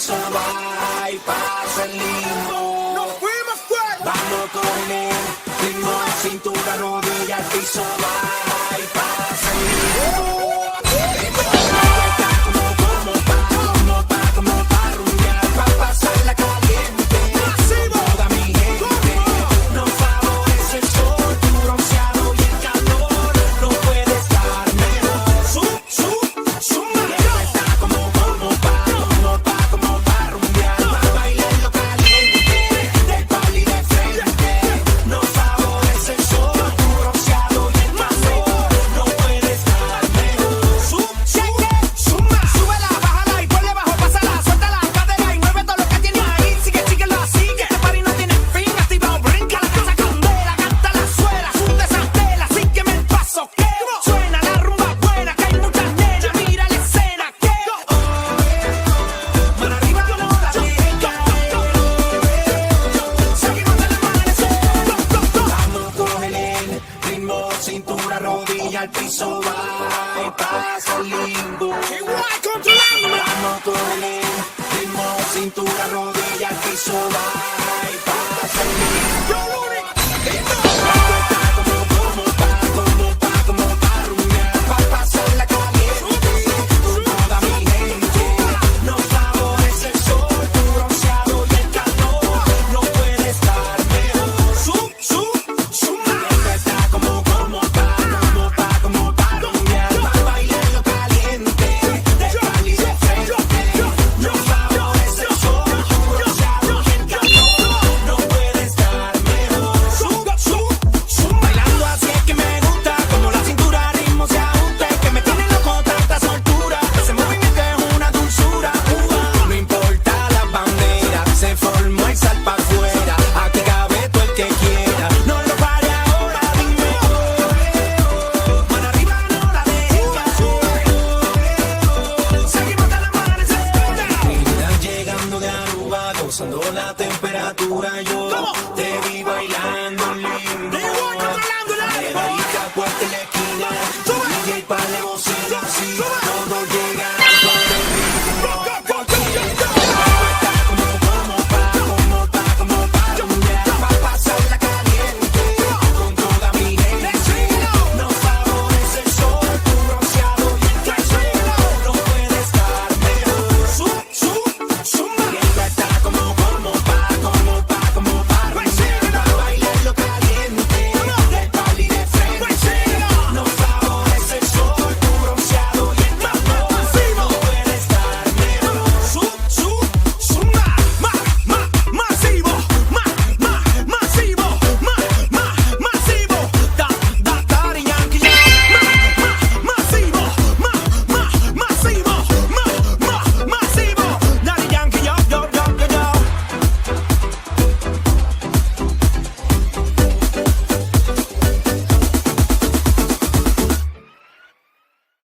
piso va y pasa el lindo. ¡Nos fuimos fuera! Vamos con el ritmo, cintura, rodilla, al piso va y pasa el lindo. Como pa' rumbear, pa' pasarla caliente. Toda mi gente nos favorece el sol, tu bronceado y el calor. No puede estar mejor. Suma. Está como pa' rumbear, pa' bailarlo caliente. Del pali de frente nos favorece el sol, tu bronceado y el calor. No puede estar mejor. Suma. Súbela, bájala y ponle bajo, pásala, suelta la cadera y mueve todo lo que tiene ahí. Síguelo así, que este party no tiene fin. Activado, brinca la casa candela, canta la suela, sunde esa tela, sígueme el paso que suena la rumba buena, que hay muchas nenas, mira la escena que mano arriba no la deja caer. Seguimos de la mano, Vamos con el ritmo, cintura, rodilla, al piso va y pasa el lindo. igual controlando. Vamos con el ritmo, cintura, rodilla, al piso va y pasa el lindo. Yo lo único.